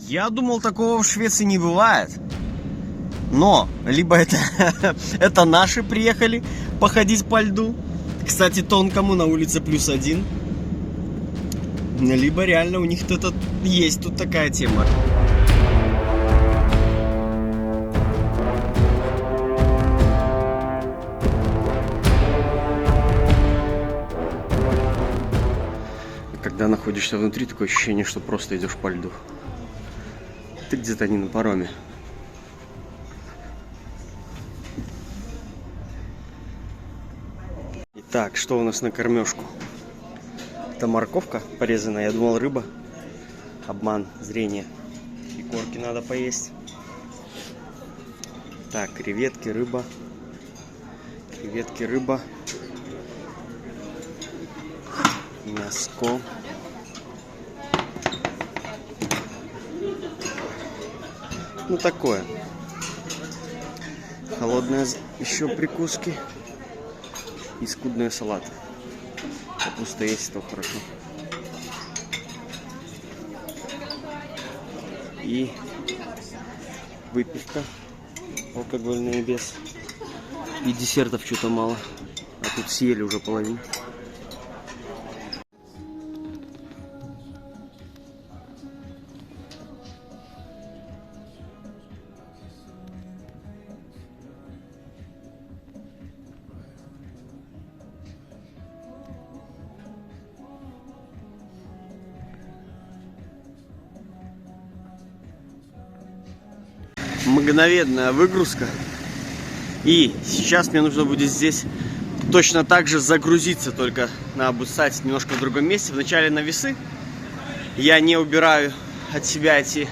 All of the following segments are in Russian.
Я думал, такого в Швеции не бывает. Но, либо это, это наши приехали походить по льду. Кстати, тонкому на улице +1. Либо реально у них тут есть тут такая тема. Когда находишься внутри, такое ощущение, что просто идешь по льду. Ты где-то не на пароме. Итак, что у нас на кормежку? Это морковка порезанная, я думал рыба. Обман зрения. И корки надо поесть. Так, креветки, рыба. Креветки, рыба. Мяско. Ну такое. Холодные еще прикуски. И скудные салаты. Капуста есть, то хорошо. И выпивка алкогольная без. И десертов что-то мало. А тут съели уже половину. Мгновенная выгрузка. И сейчас мне нужно будет здесь точно так же загрузиться, только надо будет стать немножко в другом месте. Вначале на весы. Я не убираю от себя эти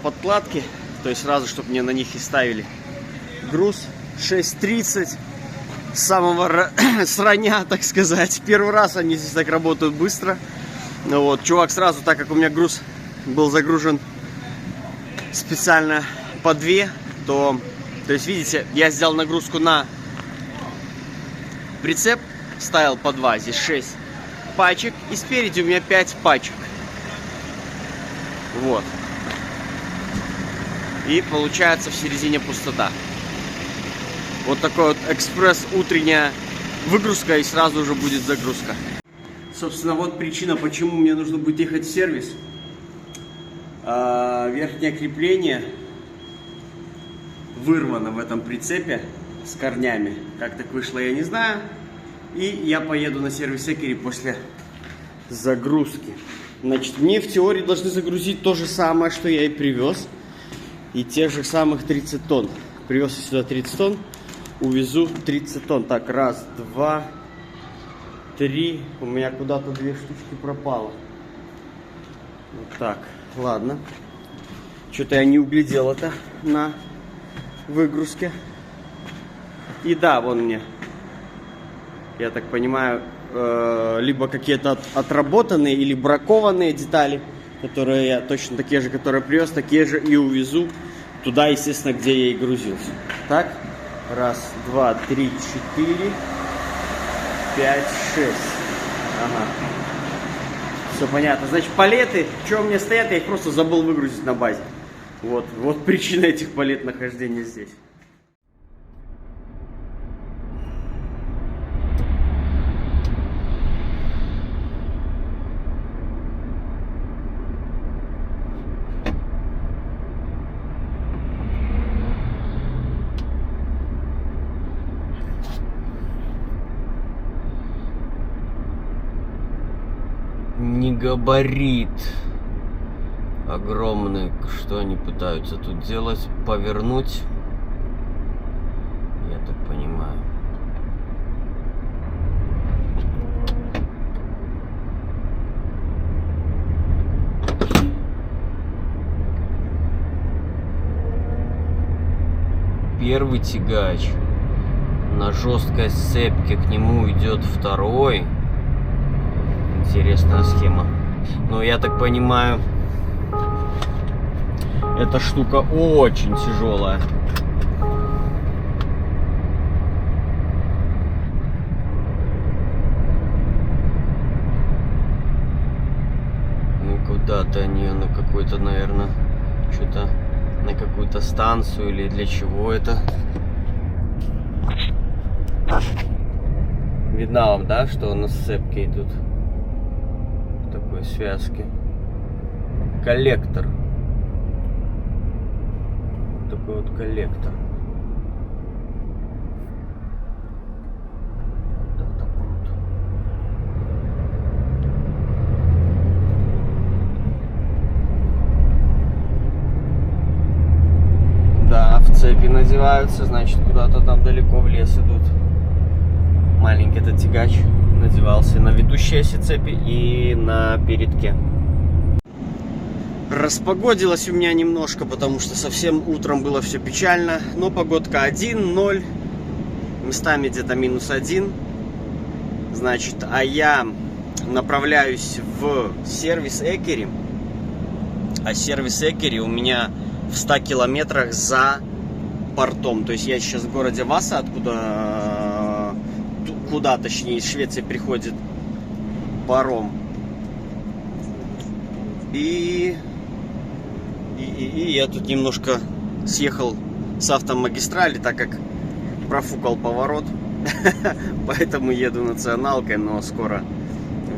подкладки, то есть сразу, чтобы мне на них и ставили груз. 6:30 с самого сраня, так сказать. Первый раз они здесь так работают быстро. Ну вот, чувак сразу, так как у меня груз был загружен специально по 2, то есть видите, я сделал нагрузку на прицеп, ставил по 2, здесь 6 пачек, и спереди у меня 5 пачек. Вот. И получается в середине пустота. Вот такой вот экспресс утренняя выгрузка, и сразу уже будет загрузка. Собственно, вот причина, почему мне нужно будет ехать в сервис. Верхнее крепление вырвано в этом прицепе с корнями. Как так вышло, я не знаю. И я поеду на сервис Экери после загрузки. Значит, мне в теории должны загрузить то же самое, что я и привез. И тех же самых 30 тонн. Привез я сюда 30 тонн, увезу 30 тонн. Так, раз, два, три. У меня куда-то 2 штучки пропало. Вот так. Ладно. Что-то я не углядел это на выгрузке. И да, вон мне, я так понимаю, либо какие-то отработанные или бракованные детали, которые я точно такие же, которые привез, такие же и увезу туда, естественно, где я и грузился. Так, раз, два, три, 4, 5, 6. Ага. Все понятно. Значит, палеты, что у меня стоят, я их просто забыл выгрузить на базе. Вот причина этих палет нахождения здесь. Не габарит огромный, что они пытаются тут делать, повернуть, я так понимаю. Первый тягач на жесткой сцепке, к нему идет второй. Интересная схема. Но я так понимаю, эта штука очень тяжелая. Куда-то они на какой-то, наверное, что-то на какую-то станцию или для чего это. Видно вам, да, что на сцепке идут в такой связке. Коллектор. Такой вот коллектор. Да, в цепи надеваются, значит, куда-то там далеко в лес идут. Маленький этот тягач надевался на ведущие оси цепи и на передке. Распогодилось у меня немножко, потому что совсем утром было все печально. Но погодка 1, 0, местами где-то -1. Значит, а я направляюсь в сервис Экери. А сервис Экери у меня в 100 километрах за портом. То есть я сейчас в городе Васа, куда точнее из Швеции приходит паром. И я тут немножко съехал с автомагистрали, так как профукал поворот. Поэтому еду националкой, но скоро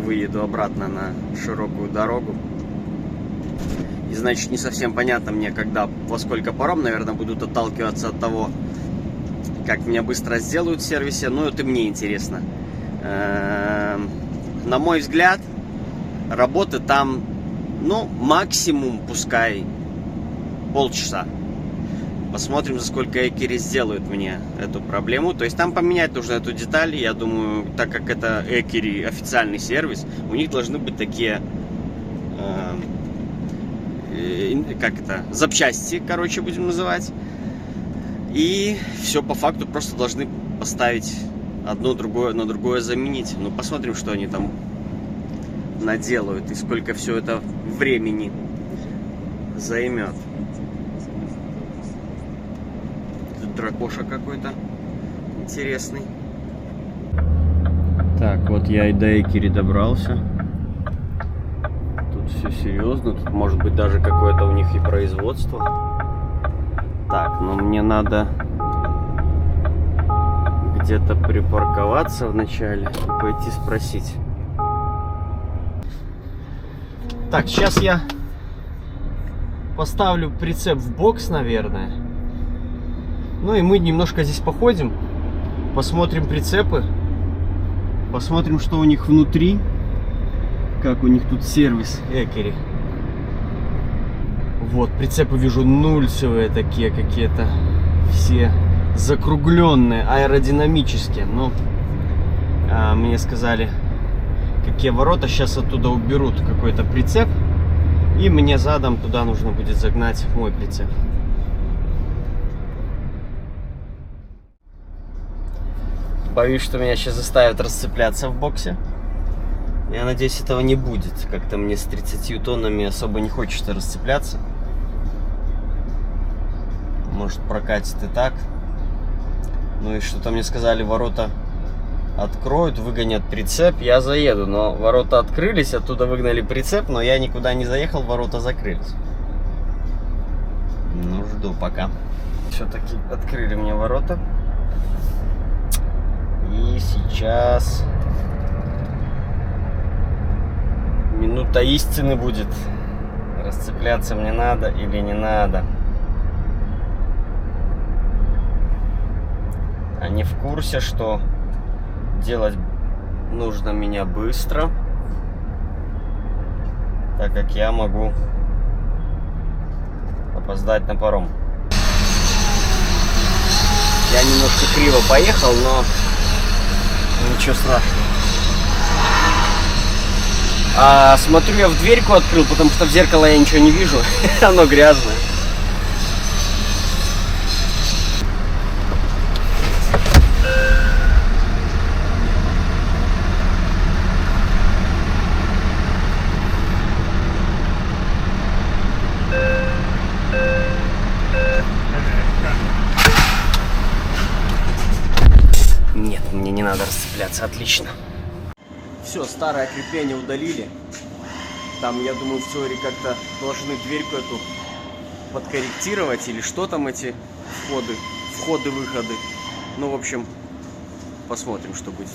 выеду обратно на широкую дорогу. И значит, не совсем понятно мне, во сколько паром, наверное, будут отталкиваться от того, как меня быстро сделают в сервисе. Но это мне интересно. На мой взгляд, работы там, максимум, пускай, полчаса. Посмотрим, за сколько Экери сделают мне эту проблему. То есть там поменять нужно эту деталь. Я думаю, так как это Экери официальный сервис, у них должны быть такие... запчасти, будем называть. И все по факту просто должны поставить одно другое на другое заменить. Посмотрим, что они там наделают и сколько все это времени займет. Тут дракоша какой-то интересный. Так, вот я и до Экери добрался. Все серьезно, тут может быть даже какое-то у них и производство. Так, мне надо где-то припарковаться вначале и пойти спросить. Так, сейчас я поставлю прицеп в бокс, наверное. И мы немножко здесь походим, посмотрим прицепы, посмотрим, что у них внутри. Как у них тут сервис Экери. Вот, прицепы вижу нульцевые такие какие-то. Все закругленные, аэродинамические. Но мне сказали, какие ворота. Сейчас оттуда уберут какой-то прицеп. И мне задом туда нужно будет загнать мой прицеп. Боюсь, что меня сейчас заставят расцепляться в боксе. Я надеюсь, этого не будет. Как-то мне с 30 тоннами особо не хочется расцепляться. Может, прокатит и так. И что-то мне сказали, ворота откроют, выгонят прицеп, я заеду. Но ворота открылись, оттуда выгнали прицеп, но я никуда не заехал, ворота закрылись. Жду пока. Все-таки открыли мне ворота. И сейчас... минута истины будет. Расцепляться мне надо или не надо. Они в курсе, что делать нужно меня быстро, так как я могу опоздать на паром. Я немножко криво поехал, но ничего страшного. Смотрю, я в дверьку открыл, потому что в зеркало я ничего не вижу. Оно грязное. Нет, мне не надо расцепляться, отлично. Все, старое крепление удалили. Там, я думаю, в теории как-то должны дверьку эту подкорректировать, или что там эти входы-выходы. Ну, в общем, посмотрим, что будет.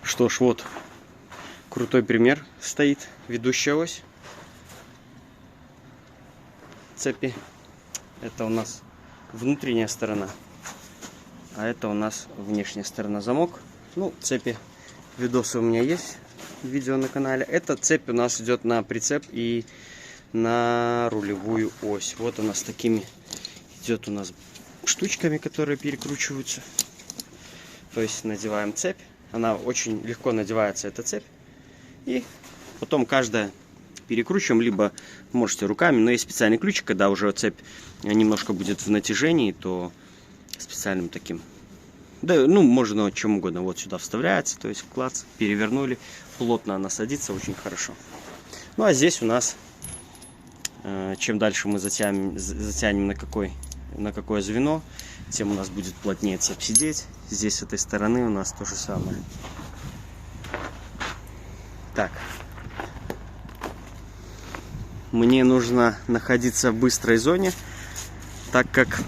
Что ж, вот крутой пример стоит. Ведущая ось цепи. Это у нас внутренняя сторона, а это у нас внешняя сторона. Замок. Ну, цепи, видосы у меня есть, видео на канале. Эта цепь у нас идет на прицеп и на рулевую ось. Вот она с такими идет у нас штучками, которые перекручиваются. То есть надеваем цепь. Она очень легко надевается, эта цепь. И потом каждая перекручиваем, либо можете руками, но есть специальный ключик, когда уже цепь немножко будет в натяжении, то специальным таким, да, ну, можно чем угодно, вот сюда вставляется, то есть клац, перевернули, плотно она садится, очень хорошо. Ну, а здесь у нас, чем дальше мы затянем на какое звено, тем у нас будет плотнее цепь сидеть. Здесь с этой стороны у нас то же самое. Так. Мне нужно находиться в быстрой зоне, так как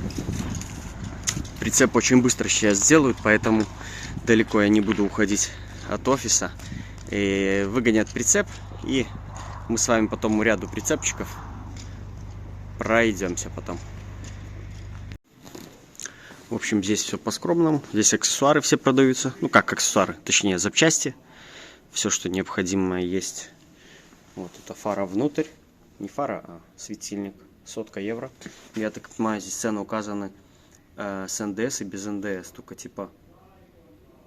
прицеп очень быстро сейчас сделают, поэтому далеко я не буду уходить от офиса. И выгонят прицеп, и мы с вами потом у ряду прицепчиков пройдемся потом. В общем, здесь все по-скромному. Здесь аксессуары все продаются. Ну, как аксессуары, точнее, запчасти. Все, что необходимое есть. Вот это фара внутрь. Не фара, а светильник. 100 евро. Я так понимаю, здесь цены указаны с НДС и без НДС. Только типа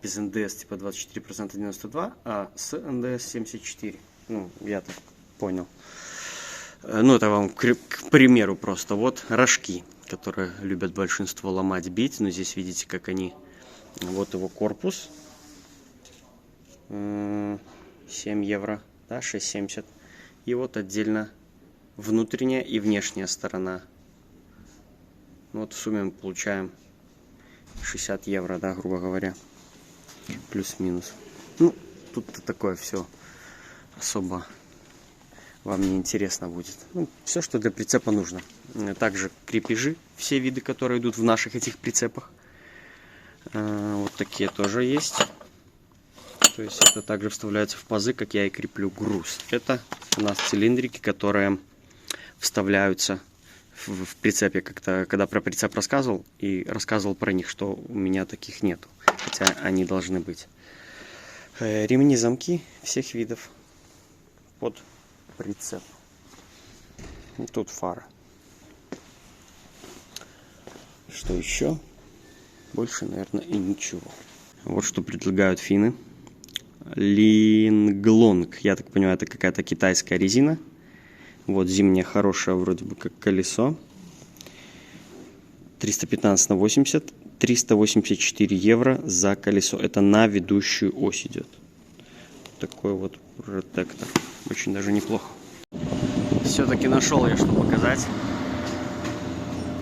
без НДС типа 24% 92, а с НДС 74. Ну, я так понял. Ну, это вам к примеру просто. Вот рожки, которые любят большинство ломать, бить. Но здесь видите, как они. Вот его корпус. 7 евро, да, 6,70. И вот отдельно внутренняя и внешняя сторона. Вот в сумме мы получаем 60 евро, да, грубо говоря. Плюс-минус. Ну, тут-то такое все особо вам не интересно будет. Ну, все, что для прицепа нужно. Также крепежи, все виды, которые идут в наших этих прицепах. Вот такие тоже есть. То есть это также вставляется в пазы, как я и креплю груз. Это у нас цилиндрики, которые вставляются в прицепе. Как-то, когда про прицеп рассказывал, и рассказывал про них, что у меня таких нету. Хотя они должны быть. Ремни, замки всех видов под прицеп. И тут фара. Что еще? Больше, наверное, и ничего. Вот что предлагают финны. Линглонг. Я так понимаю, это какая-то китайская резина. Вот зимняя хорошая, вроде бы как колесо. 315 на 80. 384 евро за колесо. Это на ведущую ось идет. Такой вот протектор. Очень даже неплохо. Все-таки нашел я, что показать.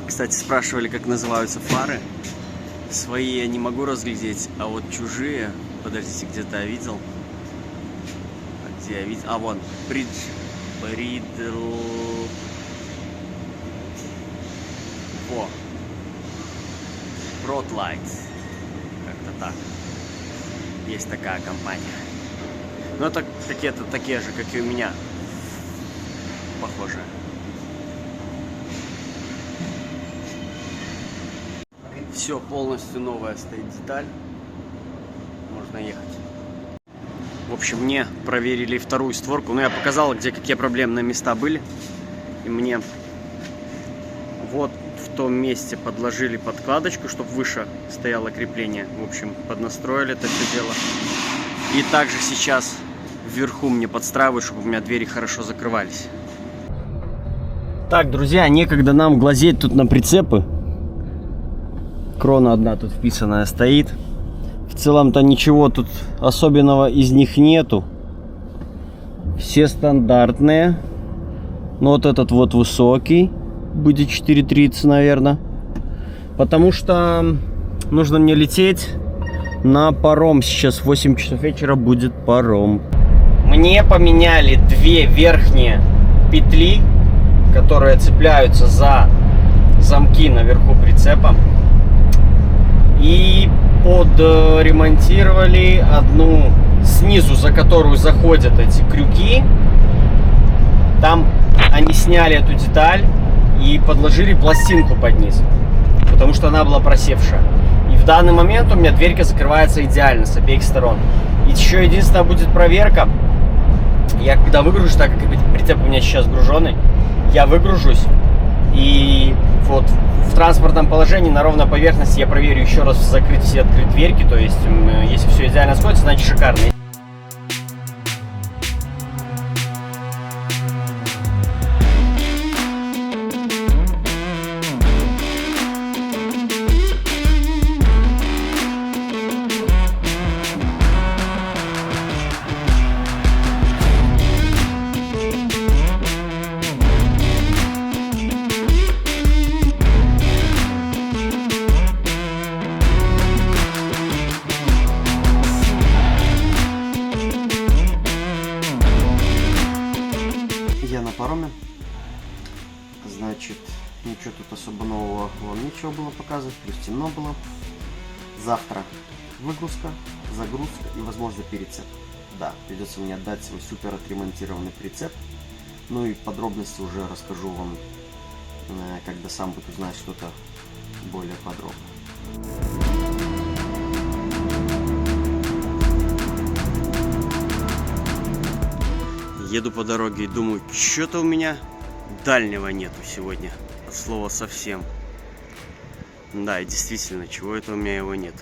Кстати, спрашивали, как называются фары. Свои я не могу разглядеть, а вот чужие... Подождите, где-то я видел. Где я видел? А, вон. Бридл. Во. Broadlight. Как-то так. Есть такая компания. Но это какие-то такие же, как и у меня. Похожие. Все полностью новая стоит деталь. Можно ехать. В общем, мне проверили вторую створку. Но я показал, где какие проблемные места были. И мне вот в том месте подложили подкладочку, чтобы выше стояло крепление. В общем, поднастроили это все дело. И также сейчас вверху мне подстраивают, чтобы у меня двери хорошо закрывались. Так, друзья, некогда нам глазеть тут на прицепы. Крона одна тут вписанная стоит. В целом-то ничего тут особенного из них нету. Все стандартные. Но вот этот вот высокий. Будет 4,30, наверное. Потому что нужно мне лететь на паром. Сейчас в 8 часов вечера будет паром. Мне поменяли две верхние петли, которые цепляются за замки наверху прицепа. И подремонтировали одну снизу, за которую заходят эти крюки. Там они сняли эту деталь и подложили пластинку под низ, потому что она была просевшая. И в данный момент у меня дверька закрывается идеально с обеих сторон. И еще единственная будет проверка. Я когда выгружусь, так как прицеп у меня сейчас груженный, я выгружусь и вот в транспортном положении на ровной поверхности я проверю еще раз закрыть все открыть дверки. То есть, если все идеально сходится, значит шикарно. Я на пароме, значит, ничего тут особо нового вам нечего было показывать, плюс темно было. Завтра выгрузка, загрузка и, возможно, перецеп. Да, придется мне отдать свой супер отремонтированный прицеп. Ну и подробности уже расскажу вам, когда сам буду знать что-то более подробно. Еду по дороге и думаю, что-то у меня дальнего нету сегодня. От слова совсем. Да, и действительно, чего это у меня его нет.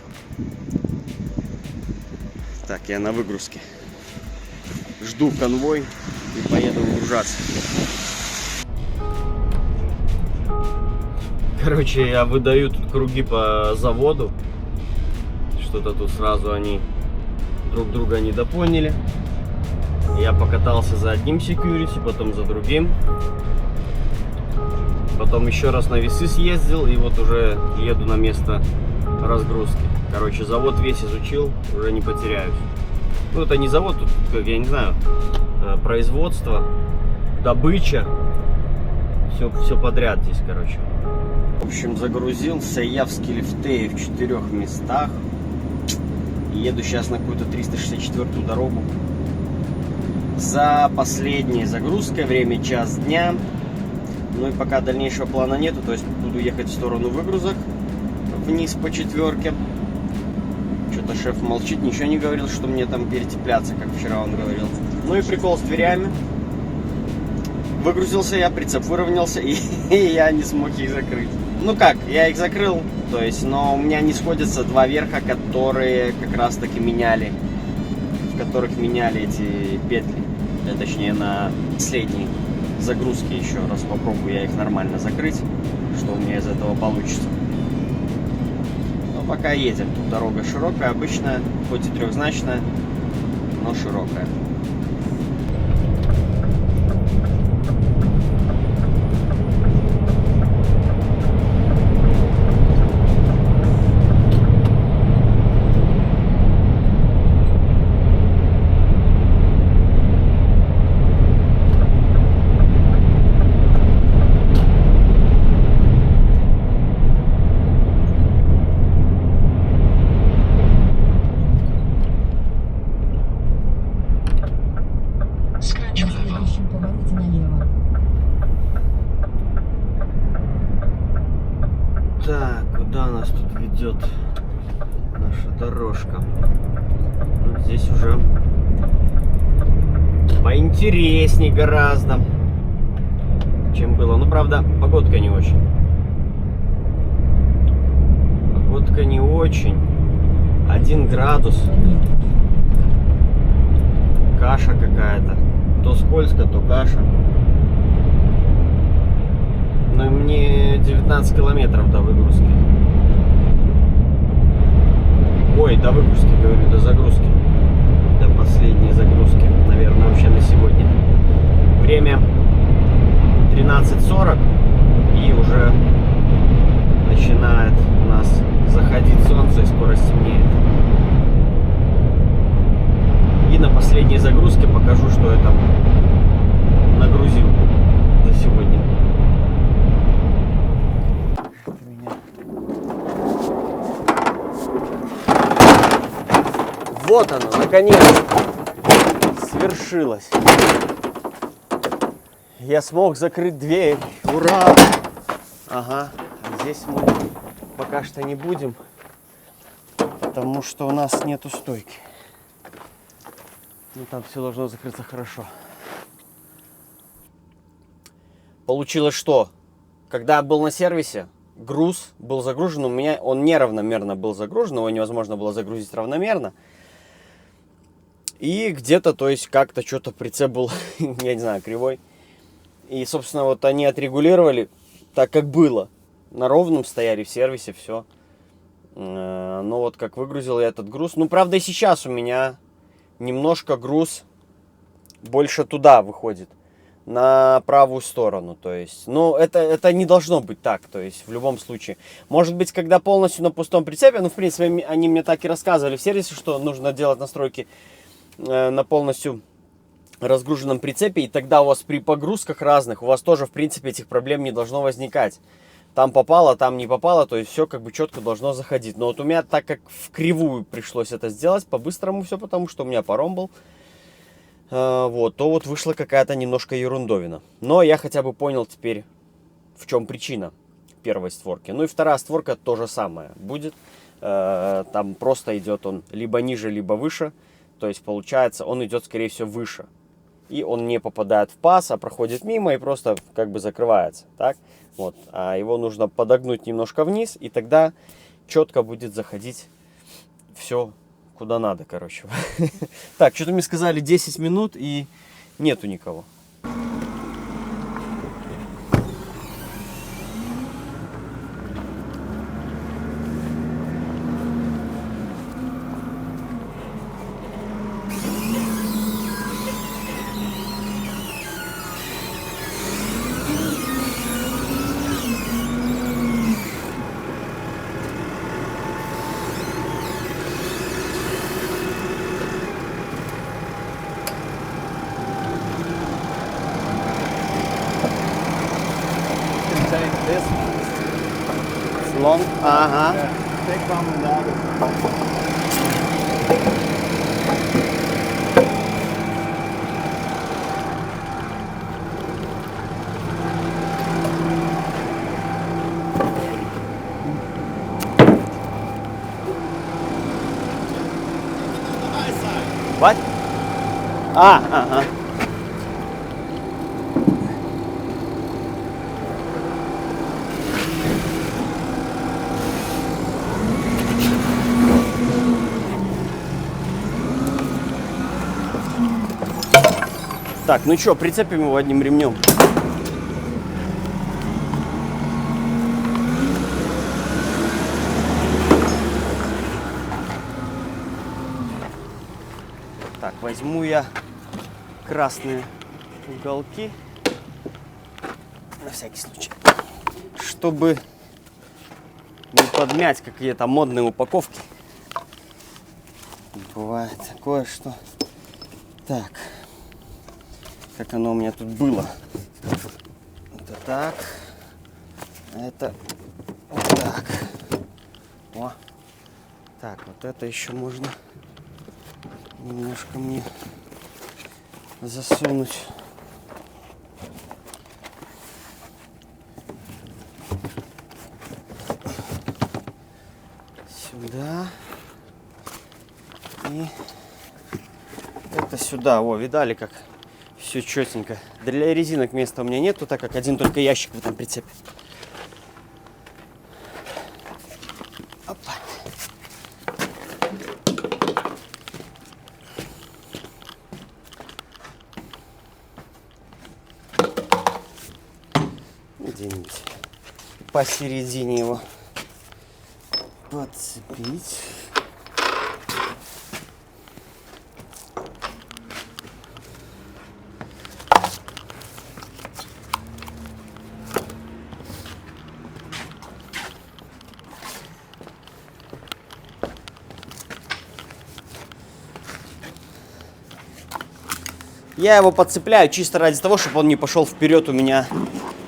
Так, я на выгрузке. Жду конвой и поеду выгружаться. Короче, я выдаю тут круги по заводу. Что-то тут сразу они друг друга недопоняли. Я покатался за одним security, потом за другим. Потом еще раз на весы съездил и вот уже еду на место разгрузки. Короче, завод весь изучил, уже не потеряюсь. Ну, это не завод, тут, как я не знаю, производство, добыча. Все подряд здесь, короче. В общем, загрузился я в Скелефтее в 4 местах. Еду сейчас на какую-то 364-ю дорогу. За последней загрузкой, время час дня. Ну и пока дальнейшего плана нету, то есть буду ехать в сторону выгрузок вниз по 4. Что-то шеф молчит, ничего не говорил, что мне там перетепляться, как вчера он говорил. Ну и прикол с дверями. Выгрузился я, прицеп выровнялся, и я не смог их закрыть. Ну как, я их закрыл, то есть, но у меня не сходятся два верха, которые как раз таки меняли, в которых меняли эти петли. Точнее, на последней загрузке еще раз попробую я их нормально закрыть, что у меня из этого получится. Но пока едем, тут дорога широкая, обычная, хоть и трехзначная, но широкая. Так, куда нас тут ведет наша дорожка? Ну, здесь уже поинтересней гораздо, чем было. Ну, правда, погодка не очень. Погодка не очень. 1 градус. Каша какая-то. То скользко, то каша. Ну и мне 19 километров до выгрузки. Ой, до выгрузки, говорю, до загрузки. До последней загрузки, наверное, вообще на сегодня. Время 13:40. И уже начинает у нас заходить солнце и скоро стемнеет. И на последней загрузке покажу, что я там нагрузил за сегодня. Вот оно, наконец свершилось. Я смог закрыть дверь. Ура! Ага, а здесь мы пока что не будем, потому что у нас нету стойки. Ну, там все должно закрыться хорошо. Получилось что? Когда я был на сервисе, груз был загружен, у меня он неравномерно был загружен, его невозможно было загрузить равномерно. И где-то, то есть, как-то что-то прицеп был, я не знаю, кривой. И, собственно, вот они отрегулировали так, как было. На ровном стояли в сервисе, все. Но вот как выгрузил я этот груз. Ну, правда, и сейчас у меня немножко груз больше туда выходит. На правую сторону, то есть. Ну, это не должно быть так, то есть, в любом случае. Может быть, когда полностью на пустом прицепе, ну, в принципе, они мне так и рассказывали в сервисе, что нужно делать настройки на полностью разгруженном прицепе, и тогда у вас при погрузках разных, у вас тоже, в принципе, этих проблем не должно возникать. Там попало, там не попало, то есть все как бы четко должно заходить. Но вот у меня, так как в кривую пришлось это сделать, по-быстрому все, потому что у меня паром был, вот, то вот вышла какая-то немножко ерундовина. Но я хотя бы понял теперь, в чем причина первой створки. Ну и вторая створка то же самое будет. Там просто идет он либо ниже, либо выше. То есть получается, он идет, скорее всего, выше. И он не попадает в паз, а проходит мимо и просто как бы закрывается. Так? Вот. А его нужно подогнуть немножко вниз, и тогда четко будет заходить все куда надо, короче. Так, что-то мне сказали 10 минут, и нету никого. This It's long? Ага. take one and the other. What? Ага. Так, ну что, прицепим его одним ремнем. Так, возьму я красные уголки, на всякий случай, чтобы не подмять какие-то модные упаковки. Бывает такое, что... Так, как оно у меня тут было. Это так, это вот так. О, так, вот это еще можно немножко мне засунуть. Сюда. И это сюда. О, видали, как все четенько. Для резинок места у меня нету, так как один только ящик в этом прицепе. Опа. Где-нибудь посередине его подцепить. Я его подцепляю чисто ради того, чтобы он не пошел вперед. У меня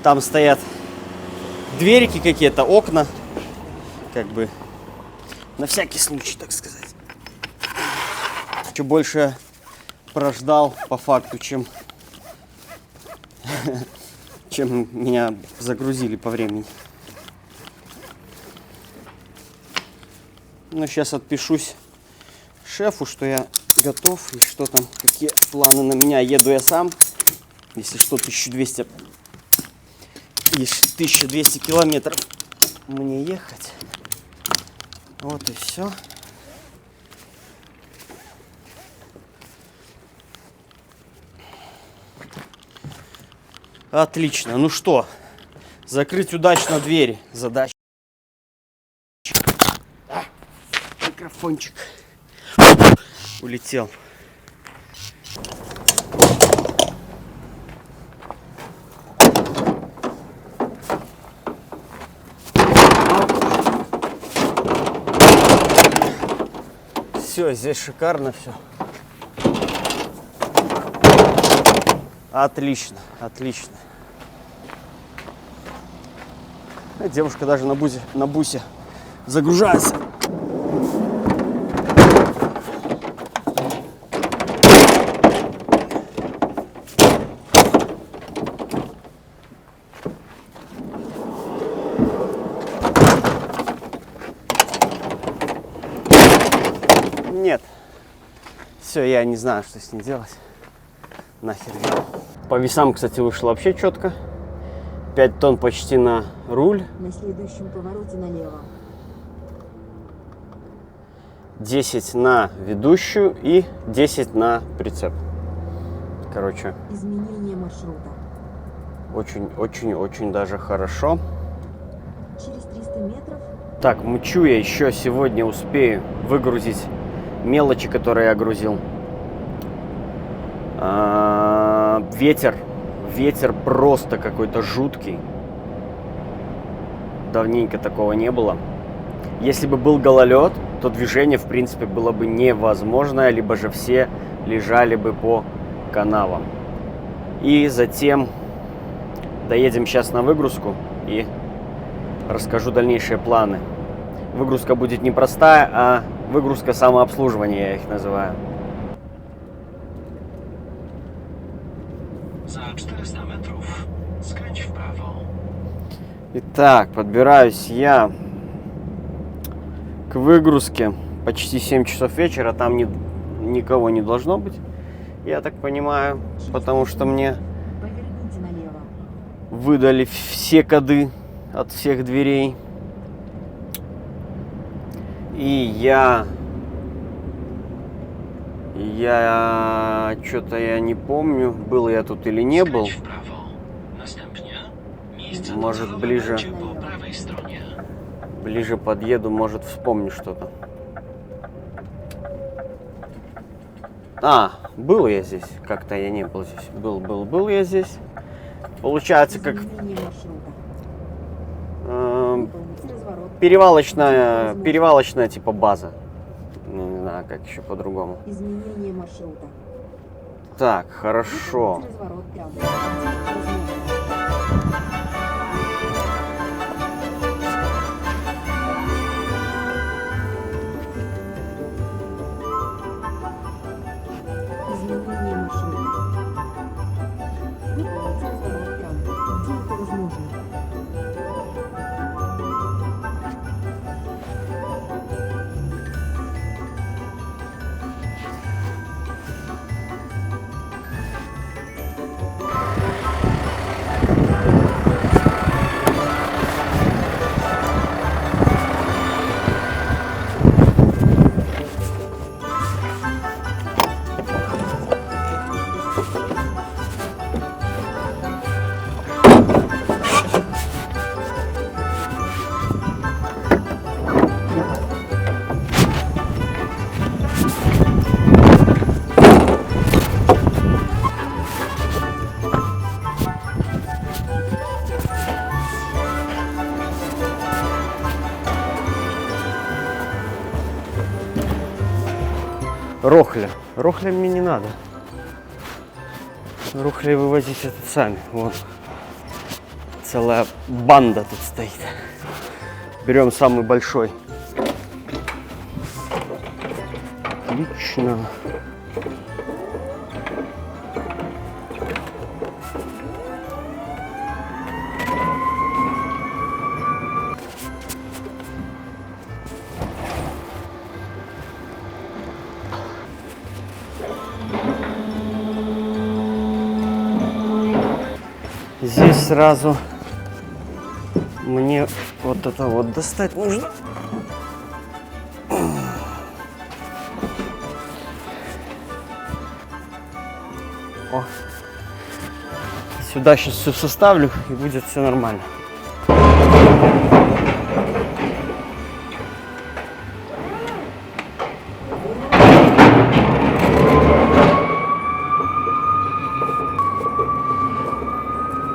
там стоят дверики какие-то, окна. Как бы на всякий случай, так сказать. Чуть больше прождал по факту, чем меня загрузили по времени. Ну, сейчас отпишусь шефу, что я готов и что там, какие планы на меня. Еду я сам, если что, 1200 километров мне ехать. Вот и все. Отлично. Ну что, закрыть удачно двери. Задача. Микрофончик улетел. Все, здесь шикарно все. Отлично, отлично. Девушка даже на бусе загружается. Нет. Все, я не знаю, что с ней делать. Нахер. По весам, кстати, вышло вообще четко. 5 тонн почти на руль. На следующем повороте налево. 10 на ведущую и 10 на прицеп. Короче. Изменение маршрута. Очень даже хорошо. Через 300 метров. Так, мчу я еще сегодня успею выгрузить мелочи, которые я грузил. Ветер просто какой-то жуткий. Давненько такого не было. Если бы был гололед, то движение, в принципе, было бы невозможно, либо же все лежали бы по канавам. И затем доедем сейчас на выгрузку и расскажу дальнейшие планы. Выгрузка будет не простая, а выгрузка самообслуживания, я их называю. За 400 метров скрыть вправо. Итак, подбираюсь я к выгрузке. Почти 7 часов вечера, там никого не должно быть, я так понимаю, потому что мне поверните налево. выдали все коды от всех дверей. И я что-то я не помню, был я тут или не был. Может, ближе подъеду, может, вспомню что-то. Был я здесь. Как-то я не был здесь. Был я здесь. Получается, как Изменение маршрута. Выполните разворот. перевалочная типа база. Не знаю, как еще по-другому. Изменение маршрута. Так, хорошо. Выполните разворот прямо. Изменение маршрута. Выполните разворот прямо. Где это возможно? Рохля мне не надо. рухли вывозить это сами. Вот. Целая банда тут стоит. Берем самый большой. Отлично. Здесь сразу мне вот это вот достать нужно. О. Сюда сейчас все составлю, и будет все нормально.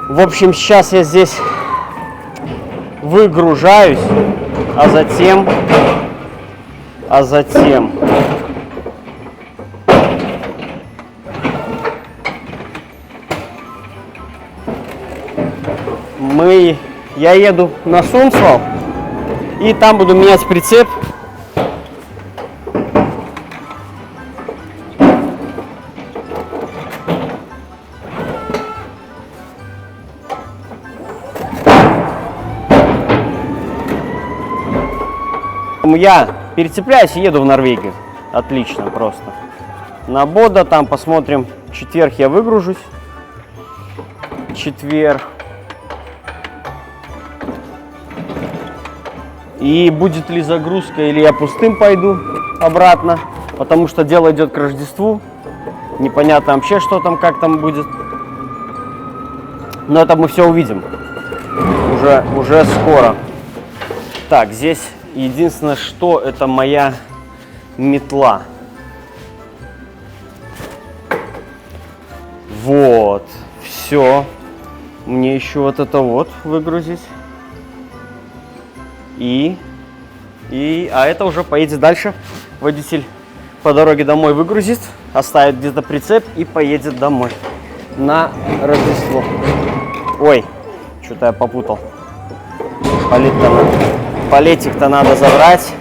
В общем, сейчас я здесь выгружаюсь, а затем я еду на Сунцвал, и там буду менять прицеп. Я перецепляюсь и еду в Норвегию. Отлично, просто. На Бода, там посмотрим. В четверг я выгружусь. Четверг. И будет ли загрузка, или я пустым пойду обратно. Потому что дело идет к Рождеству. Непонятно вообще, что там, как там будет. Но это мы все увидим. Уже скоро. Так, здесь единственное, что это моя метла. Вот. Все. Мне еще вот это вот выгрузить. А это уже поедет дальше. Водитель по дороге домой выгрузит, оставит где-то прицеп и поедет домой на Рождество. Ой, что-то я попутал. Палетик-то надо забрать.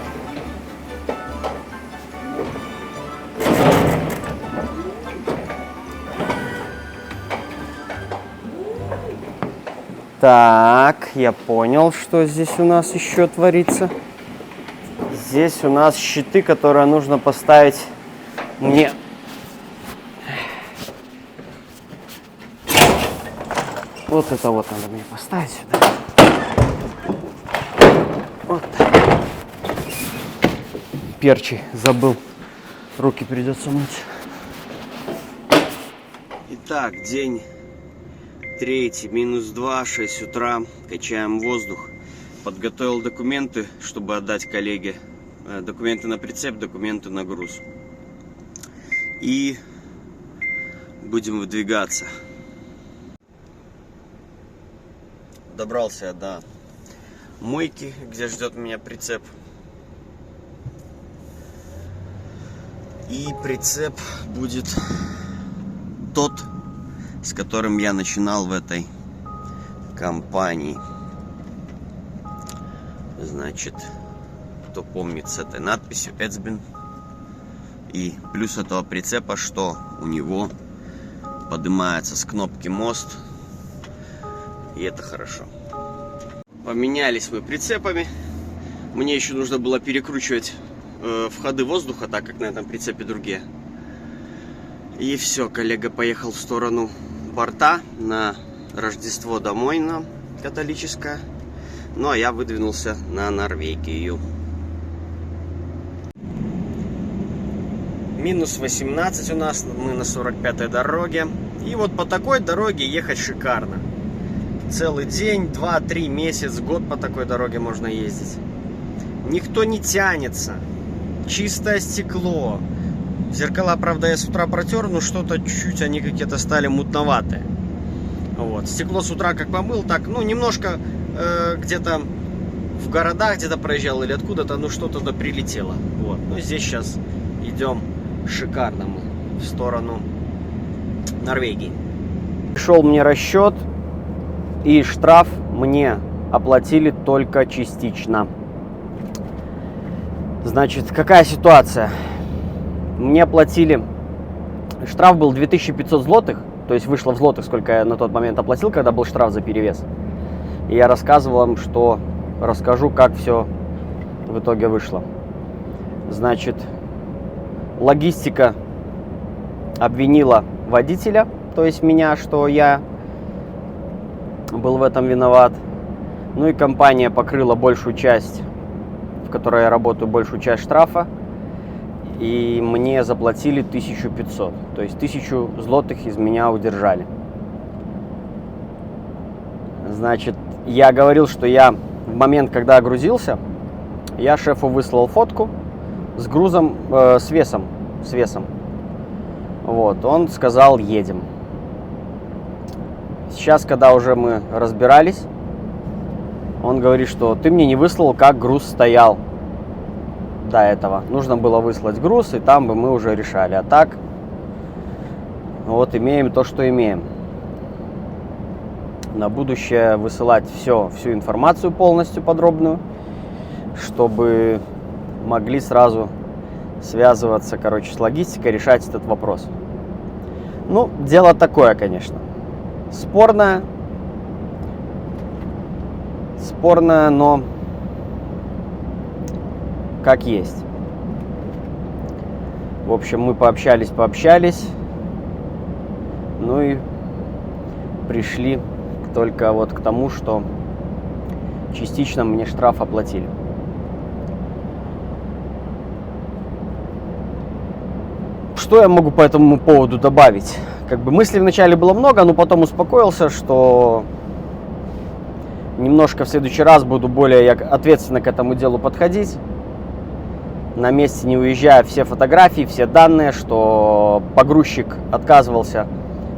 Так, я понял, что здесь у нас еще творится. Здесь у нас щиты, которые нужно поставить мне. Вот это вот надо мне поставить сюда. Вот так. Перчи забыл. Руки придется мыть. Итак, день третий, -2, 6 утра. Качаем воздух. Подготовил документы, чтобы отдать коллеге. Документы на прицеп, документы на груз. И будем выдвигаться. Добрался я до мойки, где ждет меня прицеп. И прицеп будет тот, с которым я начинал в этой компании. Значит, кто помнит, с этой надписью Эцбин. И плюс этого прицепа, что у него поднимается с кнопки мост. И это хорошо. Поменялись мы прицепами. Мне еще нужно было перекручивать входы воздуха, так как на этом прицепе другие. И все, коллега поехал в сторону борта на Рождество домой, на католическое. Ну а я выдвинулся на Норвегию. -18 у нас, мы на 45-й дороге. И вот по такой дороге ехать шикарно. Целый день, 2-3 месяца, год по такой дороге можно ездить. Никто не тянется. Чистое стекло. Зеркала, правда, я с утра протер, но что-то чуть-чуть они какие-то стали мутноватые. Вот. Стекло с утра как помыл, так, ну, немножко где-то в городах где-то проезжал или откуда-то, ну, что-то да прилетело. Вот. Ну, здесь сейчас идем шикарно мы в сторону Норвегии. Пришел мне расчет, и штраф мне оплатили только частично. Значит, какая ситуация? Мне оплатили... Штраф был 2500 злотых, то есть вышло в злотых, сколько я на тот момент оплатил, когда был штраф за перевес. И я рассказывал вам, что расскажу, как все в итоге вышло. Значит, логистика обвинила водителя, то есть меня, что я был в этом виноват. Ну и компания покрыла большую часть, в которой я работаю, большую часть штрафа. И мне заплатили 1500. То есть 1000 злотых из меня удержали. Значит, я говорил, что я в момент, когда грузился, я шефу выслал фотку с грузом, с весом. Вот, он сказал, едем. Сейчас, когда уже мы разбирались, он говорит, что ты мне не выслал, как груз стоял до этого. Нужно было выслать груз, и там бы мы уже решали. А так, вот имеем то, что имеем. На будущее высылать всю информацию полностью подробную, чтобы могли сразу связываться, короче, с логистикой, решать этот вопрос. Ну, дело такое, конечно. Спорное, но как есть. В общем, мы пообщались, ну и пришли только вот к тому, что частично мне штраф оплатили. Что я могу по этому поводу добавить? Как бы мыслей вначале было много, но потом успокоился, что немножко в следующий раз буду более ответственно к этому делу подходить. На месте, не уезжая, все фотографии, все данные, что погрузчик отказывался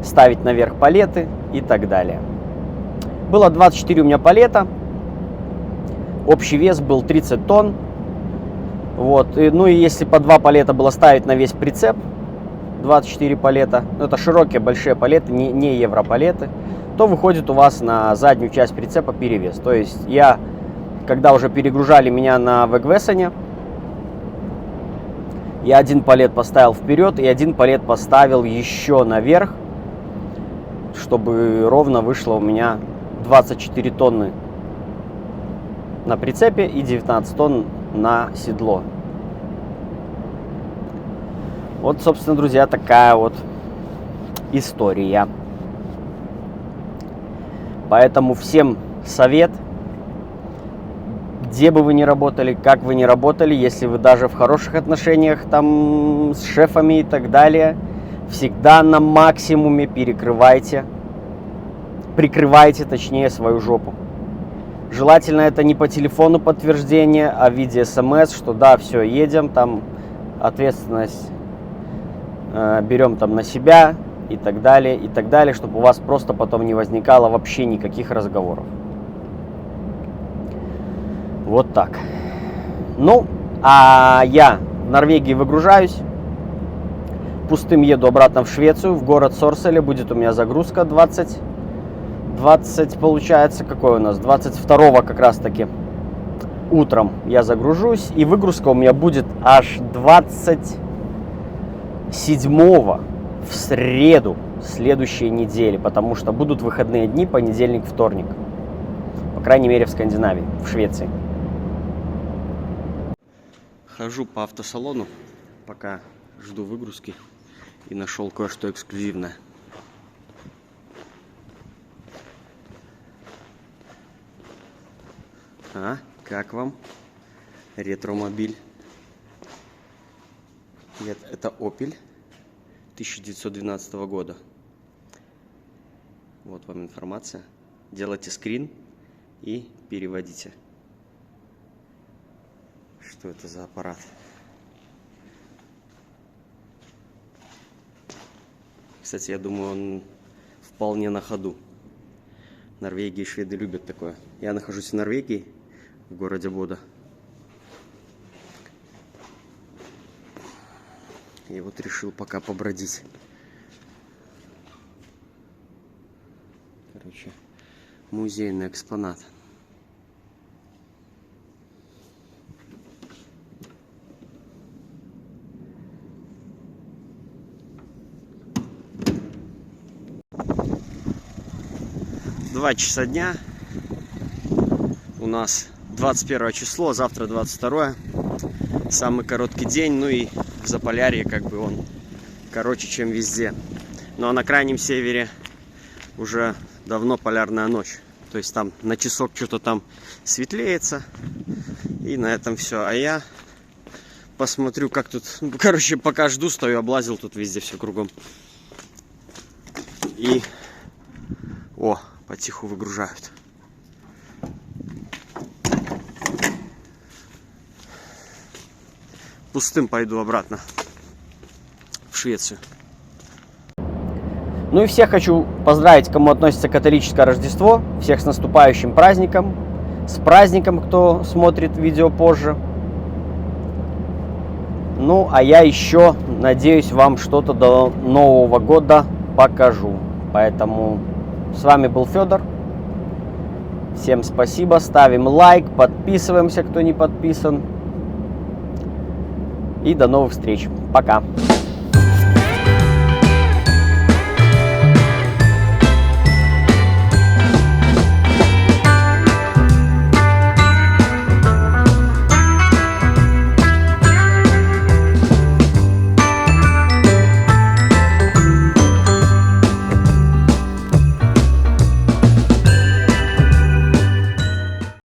ставить наверх палеты и так далее. Было 24 у меня палета, общий вес был 30 тонн. Вот. Ну и если по 2 палета было ставить на весь прицеп, 24 палета, ну это широкие, большие палеты, не европалеты, то выходит у вас на заднюю часть прицепа перевес. То есть я, когда уже перегружали меня на Вегвесоне, я один палет поставил вперед и один палет поставил еще наверх, чтобы ровно вышло у меня 24 тонны на прицепе и 19 тонн на седло. Вот, собственно, друзья, такая вот история. Поэтому всем совет, где бы вы ни работали, как вы ни работали, если вы даже в хороших отношениях там с шефами и так далее, всегда на максимуме прикрывайте точнее свою жопу. Желательно это не по телефону подтверждение, а в виде смс, что да, все, едем, там ответственность берем там на себя и так далее, чтобы у вас просто потом не возникало вообще никаких разговоров. Вот так. Ну, а я в Норвегии выгружаюсь, пустым еду обратно в Швецию, в город Сорселе, будет у меня загрузка 20 получается, какой у нас, 22 как раз таки утром я загружусь, и выгрузка у меня будет аж 27-го в среду следующей недели, потому что будут выходные дни, понедельник, вторник, по крайней мере в Скандинавии, в Швеции. Хожу по автосалону, пока жду выгрузки, и нашел кое-что эксклюзивное. А, как вам ретромобиль? Нет, это Opel 1912 года. Вот вам информация. Делайте скрин и переводите. Что это за аппарат? Кстати, я думаю, он вполне на ходу. Норвегии и шведы любят такое. Я нахожусь в Норвегии, в городе Бода. И вот решил пока побродить. Короче, музейный экспонат. Два часа дня. У нас 21 число, завтра 22. Самый короткий день, ну и в Заполярье как бы он короче, чем везде. Ну а на крайнем севере уже давно полярная ночь. То есть там на часок что-то там светлеется. И на этом все. А я посмотрю, как тут... Короче, пока жду, стою, облазил тут везде все кругом. И... О, потиху выгружают. Пустым пойду обратно в Швецию. Ну и всех хочу поздравить, кому относится католическое Рождество. Всех с наступающим праздником. С праздником, кто смотрит видео позже. Ну, а я еще, надеюсь, вам что-то до Нового года покажу. Поэтому с вами был Федор. Всем спасибо. Ставим лайк, подписываемся, кто не подписан. И до новых встреч. Пока.